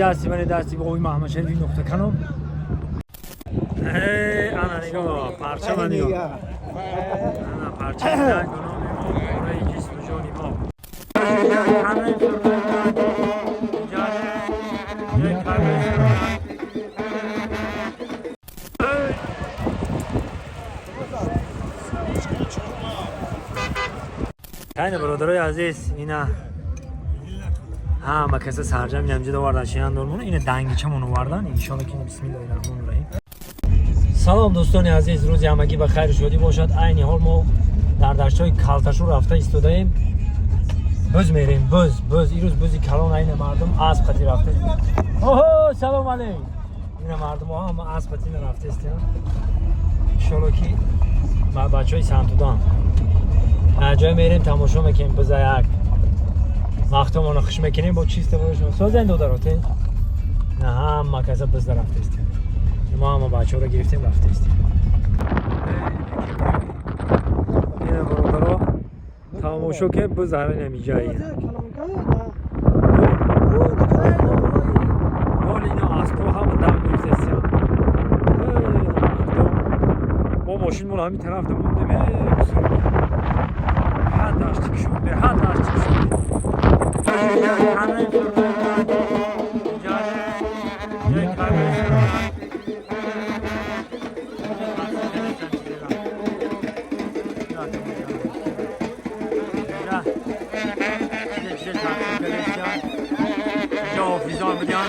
دستی من دستی به قوی محمد شریفی نقطه کنم انا نگاه پرچه من نگاه انا پرچه من کنم برای جسم و جانی ما همه فرمندن یک همه خیلی برادرای عزیز اینا همه کسی سرجم نمجد آوردن شیان دارمون اینه دنگیچمون آوردن انشالله که بسم الله الرحمن الرحیم. سلام دوستان عزیز، روزی همگی بخیر شدی باشد. عین حال ما در دشتای کلتشور رفته ایستادیم، بز میریم بز این روز بزی کلان این مردم اسب خطی رفته. اوه سلام علیکم. این مردم ها هم اسب خطی رفته استن انشالله که ما بچهای سمتودان جای میریم تماشا میکنیم بزا یک وقتمون خوش میکنیم با چیست باشون سازن دو داراته نه هم کسا بز رفته استیم ما هم بچه ها رو گرفتیم رفته استیم اینه برادرها تماشا که بز همه نمی جایی حال اینا اسبا همه دم گرفته استیم ما ماشین مال همین طرف ده موندیم حد داشتی که شد به حد داشتی که شد همه فرمندن یک همه فرمندن اینجا حافظان بدیان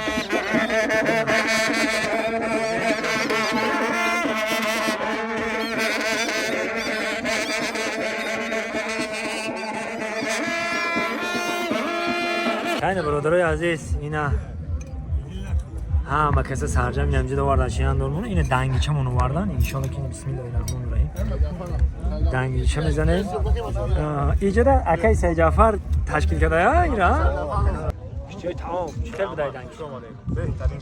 خیلی برادرای عزیز اینا همه کسی سرجم نمجد آوردن شیان دارمون اینه دنگیچمون آوردن انشالله که بسم الله الرحمن الرحیم. دنگیچه میزنه اینجا در اکای سید جعفر تشکیل کرده یا اینا چیه تمام چطور بودای دنگیچه آمده بهترین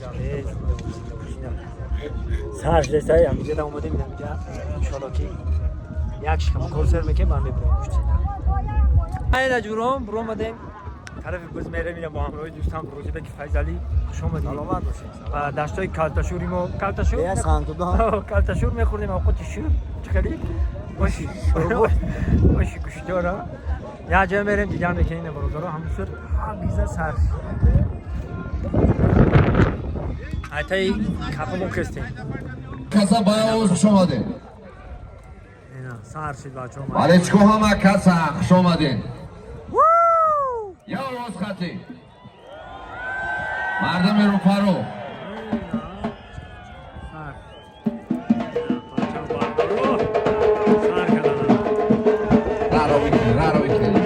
سرش دستایی هم اینجا در اومده میدم انشالله که یک شکم کورسر میکنه من ببرم اینه جورم برو آمدیم طرف بز میره میرم با همراه دوستان پروژه که فیضلی خوش اومدید. سلامت باشید. و دشتای کلتشوری ما کلتشور کلتشور میخوردیم اوقات شور چقدری باشی باشی گوش داره یا جا میریم دیگر میکنیم برادرها همونطور بیزه سر حتی کپمون کستیم کسا باید خوش اومدین اینا سر شد بچه ها علیچکو همه کسا خوش اومدین یا آواز خطی مردم رو پرو راروی کنی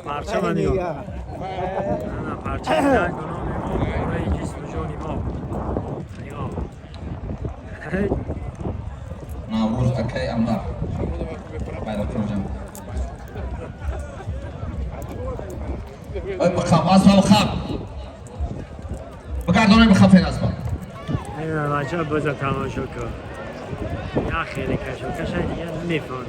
پرچه من نگاه انا پرچه من کنم برای جسم و جانی ما نگاه نوروز اکی امدار باید پروژه بخم اسبا بخم بگردانه بخفین اسبا اینه بچه ها بزا تماشا کن یا خیلی کشای دیگه میفهمی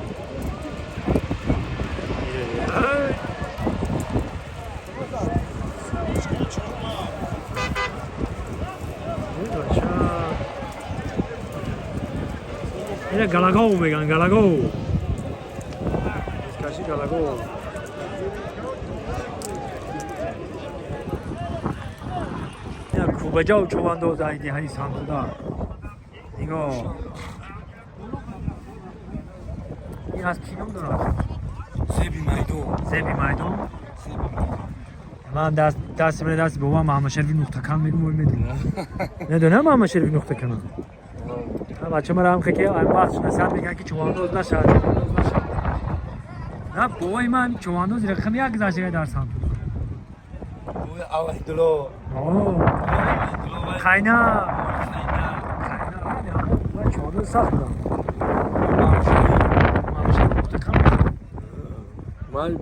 اینه گلاگو میگن گلاگو کشی گلاگو اینه کوبجا و چواندوز ایدی های سامسودا نگاه این از کی نام داره؟ زبی میدون من دست من دست بابا محمد شریفی نقطه کم میرم میدونم ندونم محمد شریفی نقطه کم بچه مرا هم خیلی این بحث نصیحت میگن که چواندوز نشد نه بابای من چواندوز رقم یک گذشته درس هم اوه دلو خینا چواندوز سخت بودم محمد شریفی نقطه کم من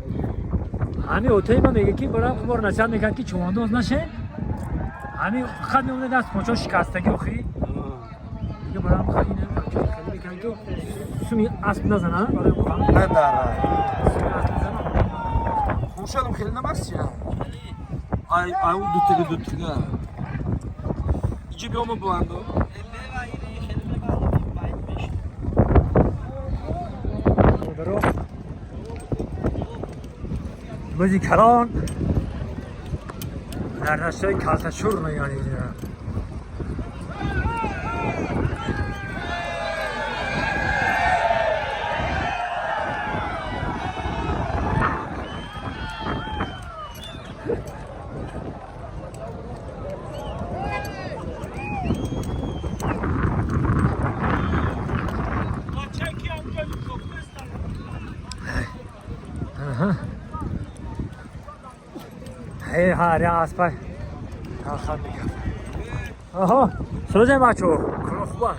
همین اوتای من میگه که برای خبر نشان میگن که چواندوز نشه همین خد میمونه دست پاچا شکستگی و خیلی دیگه برای هم خیلی میگن که سومی اسب نزنن برای هم نداره خوشم خیلی نماست یا ای او دوتگه اینجا بیامو بلندو بازیگران در دشتای کلتشور میانی هی هاری اسپای آخر میگم آها سلام بچو کار خوبه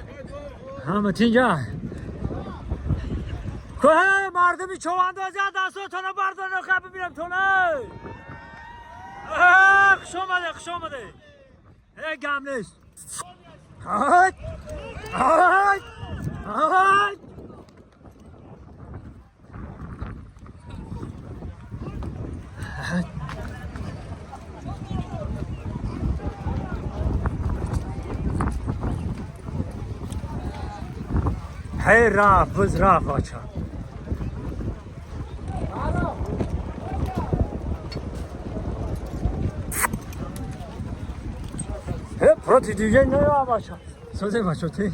همه اینجا که مردمی چواندازی دستاتون رو بردارن خب ببینم تو نه خوش آمده هی گملش های های های هی رفت بز رفت آچا هی پروتی دیگه نه آچا سوزه بچه تی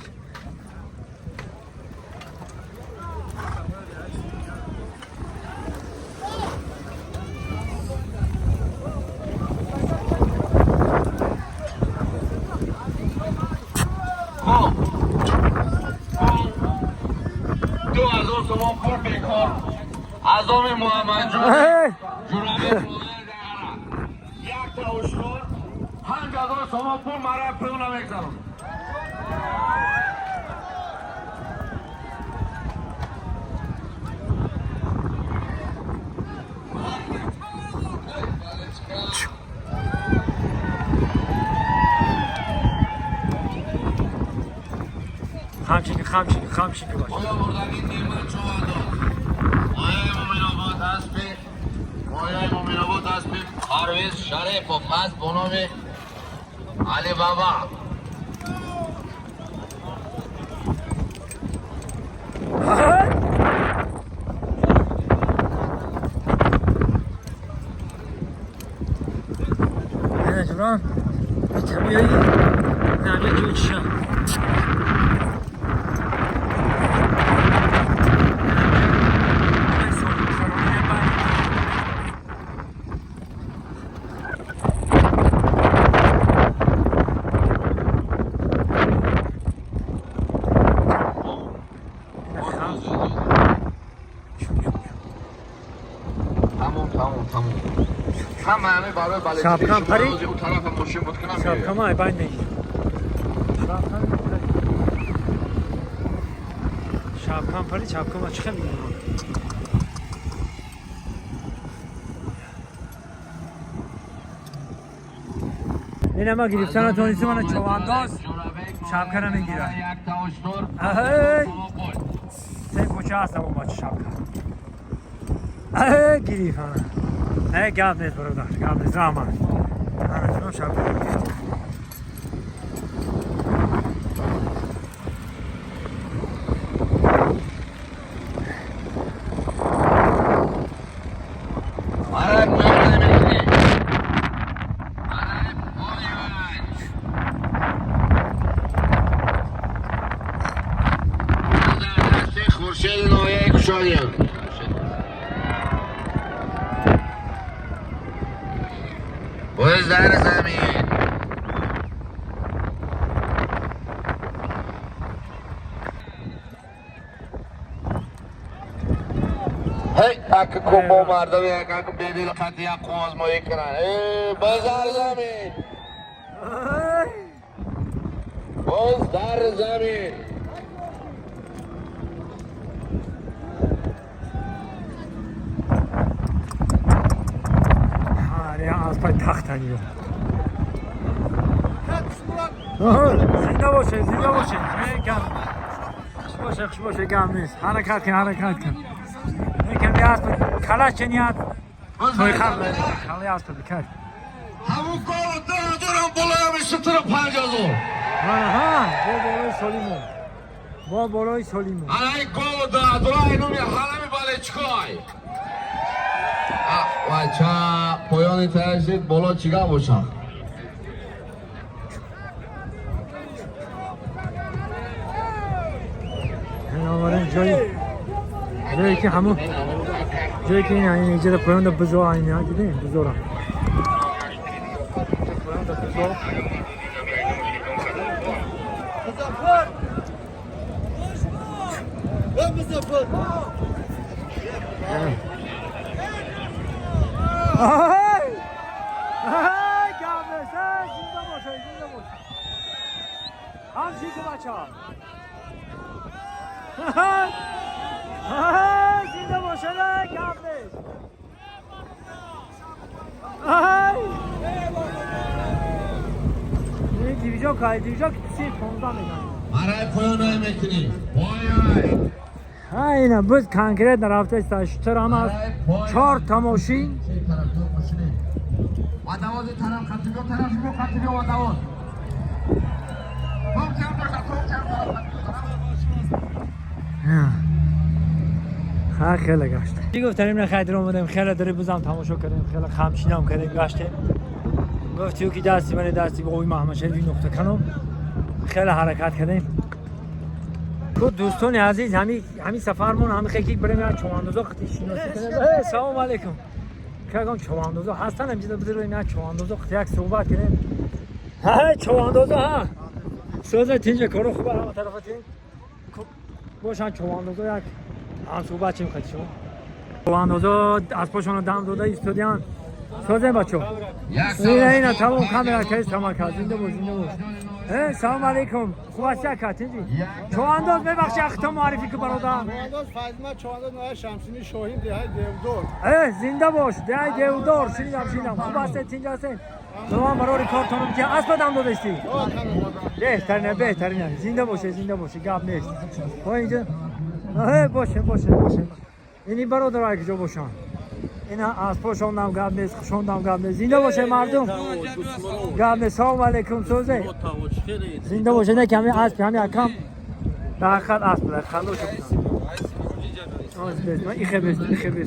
عظام محمد جان جورابه یک تا اشتر 5000 تومان پول مرا پول نمیگذارم خمشی که باشه آیا بردگی نیمه چواندو مایه مومناباد هست بی مایه مومناباد هست بی پرویز شریف و پس بنامی علی بابا نه جوران طبیعی نمیه جوی چشم همه برای بلدی شبکم پری؟ اون طرف ماشین بود کنم شبکم های باید نگیر شبکم پری شبکم ها چه خیلی میگیم این اما گریفتن تونیسی من چوانداز شبکه نمیگیرن اهی سه پوچه هستم اون باچه شبکه اهی گریفتن اهی گفت نیست برادر گفت نیست رحمت همه شبکه نمیگیرن خورشید نایه کشانیم در زمین. هی اک کومو مردم یک اک بدیل خطی اک آزمایی کنن. باز در زمین. باز در زمین. از پای تختنی زنده باشه زنده باشه خوش باشه گم نیست حرکت کن یکم بیاست کلاش چنیاد توی خرد کلی است بکر همون کارو دارم بالا میشه تو رو 50,000 با بالای سلیمون الان کارو دارم اینو میره حالا میباله چکای بچه پایانی ترشید بالا چیگه باشم بنابراین جایی که همون جایی که این اینجا پایان دا بزار آینه ها دیدین بزارم پایان دا بزار هم چیزی بچه ها زنده باشه نه کم نیست این دیویجا که دیویجا که 15 میگن برای پایان های میکنی پایان اینه بود کنکریت نرفته استاشتر هم از 4 تا ماشین و دواز طرف خطی بیو و دواز خیلی گشته چی گفتیم نخیدر اومدیم خیلی داری بزم تماشا کردیم خیلی خمشینم کردیم گشته گفتیو که دستی من دستی به قوی محمد شریفی نقطه کنم خیلی حرکت کردیم خود دوستان عزیز همین سفرمون همین خیلی بریم یا چواندوزا خطی شناسی کنیم سلام علیکم که چواندوزا هستن همجیده بزرگیم یا چواندوزا خطی یک صحبت کنیم چواندوزا ها سوزه تینجا کارو خوبه همه طرف تین باشن چواندوزا یک هم صحبت چیم خطی شما چواندوزا از پاشون دم داده ایستادیان سوزه بچه اینه تمام کامرا کهیز تمام کرد زنده باش سلام علیکم خوب است یک کتینجی چواندوز ببخش اختم معرفی که برادر چواندوز فاطمه چواندوز نوع شمسینی شاهین دهی دیودور زنده باش دهی دیودور شنیدم خوب است تینجا هستین نوان برای کارتونو بچه اسب دم دادشتی بهترینه زنده باشه گاب نیست با اینجا باشه اینی برادر های کجا باشن اینا از پاشون هم گاب نیست خشون هم گاب نیست زنده باشه مردم گاب نیست سلام علیکم سوزه زنده باشه نه کمی اسب همین اکم در خط اسب بلد خلوش بزن من ایخه بزن خیلی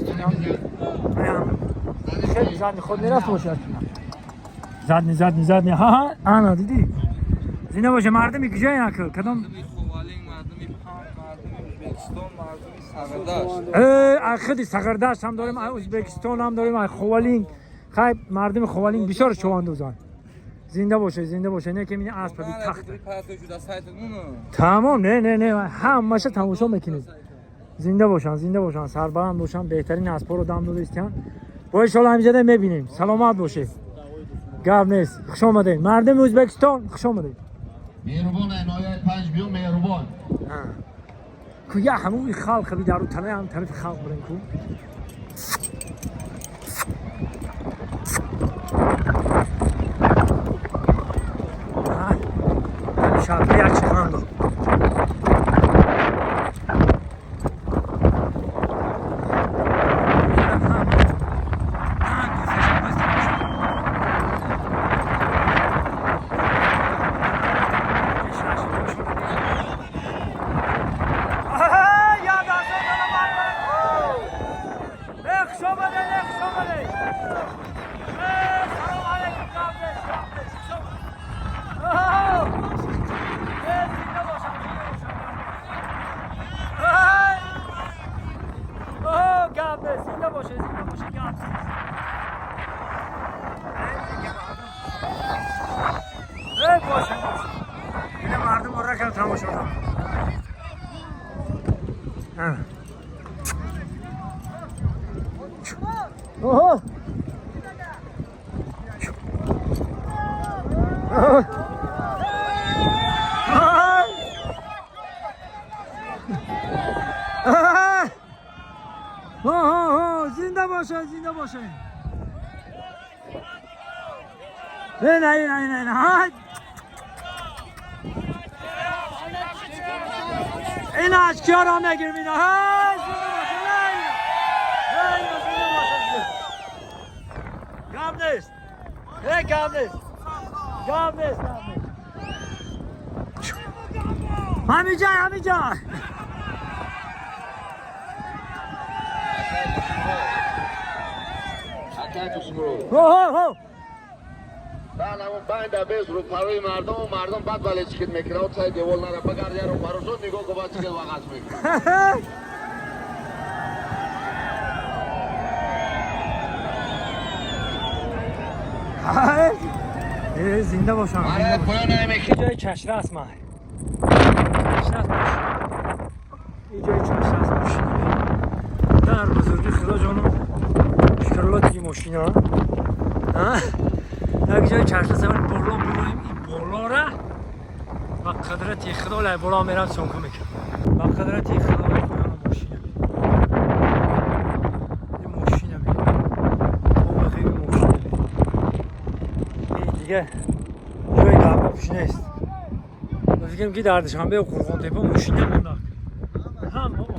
زدنی خود نرفت باشه زدنی ها آنا دیدی زنده باشه مردمی کجای نکل کدام خیلی سغردشت هم داریم ازبکستان هم داریم خوالینگ خیلی مردم خوالینگ بسیار چواندوزان زنده باشه نه که می‌بینی اسب بی تخت تمام نه همشه تماشا میکنید زنده باشن سربلند باشن بهترین اسبا رو دم داده استن با ان شاء الله همینجا میبینیم سلامت باشه گاب نیست خوش آمدید مردم ازبکستان خوش آمدید مهربان عنایت 5 بیو مهربان کو یا همون خلق بی دارو تنه هم طرف خلق برن کو شاطری یک چخاندو یکم تماشا کنم. اوه زنده باشه زنده باشه. نه این از کیا را نگیر میده. گام نیست. گام نیست. گام نیست. همینجا بله همون 5 دبیز رو پروی مردم و مردم بعد ولی چکت میکنه و سای دیوال نره بگرده رو پروشون نگاه که باید چکت وقت میکنه. زنده باشم. آره پایان نمیکنه. جای چشره است من. این جای چشره است ماشین. در بزرگی خدا جانم شکرلاتی ماشین ها. یک جای چشره است من بالا میرویم این بالا را و قدرتی خدا لای بالا میرم سونکو میکنم. و قدرتی خدا لای پایان ماشینه. این ماشینه بید. او خیلی ماشینه بید. این دیگه جای قبل پیش نیست. فکرم که دردشنبه و قرغان تپه ماشین نمونده. هم بابا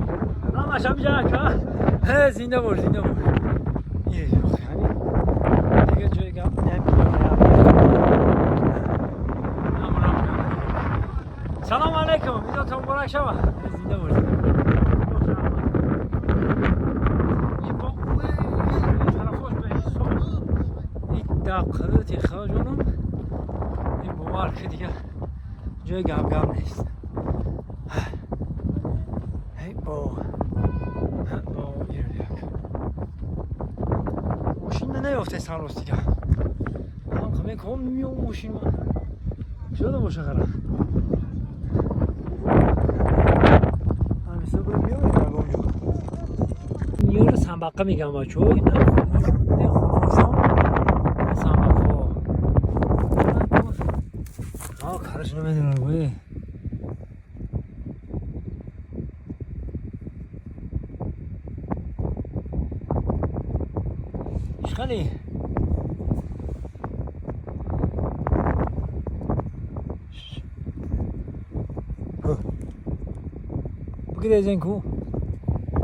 همش هم جاک. زنده باش زنده باش. یه دیگه جای گپ نمی‌کنم. سلام علیکم. میذارم مبارک شما. زنده باش. این دقیقه خدا جانم این باور که دیگه جای گم نیست. هی با ماشین نیافته سراست دیگه. هم خمه کام نمیام ماشین من شده باشه خرم همیسته باید میام دیگه اونجا نیار سنبقه میگم بچه ها این خوناشان سنبقه ها کارش نمیدونم باید خالی بگیره از این کو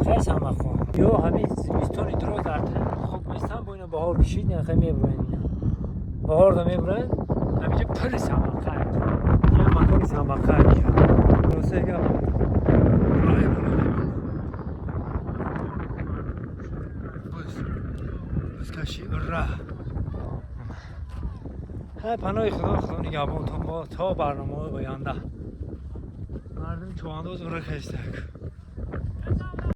خیلی سمه خواه یا همین زمستانی درو درد خوب میستن با اینا بهار بشید نه خیلی میبرن اینا بهار دا میبرن همینجا پر سمه خرد یه مکانی سمه خرد درسته گم کشی ره های پناه خدا نگهبان تا برنامه آینده مردم چوانداز رو خسته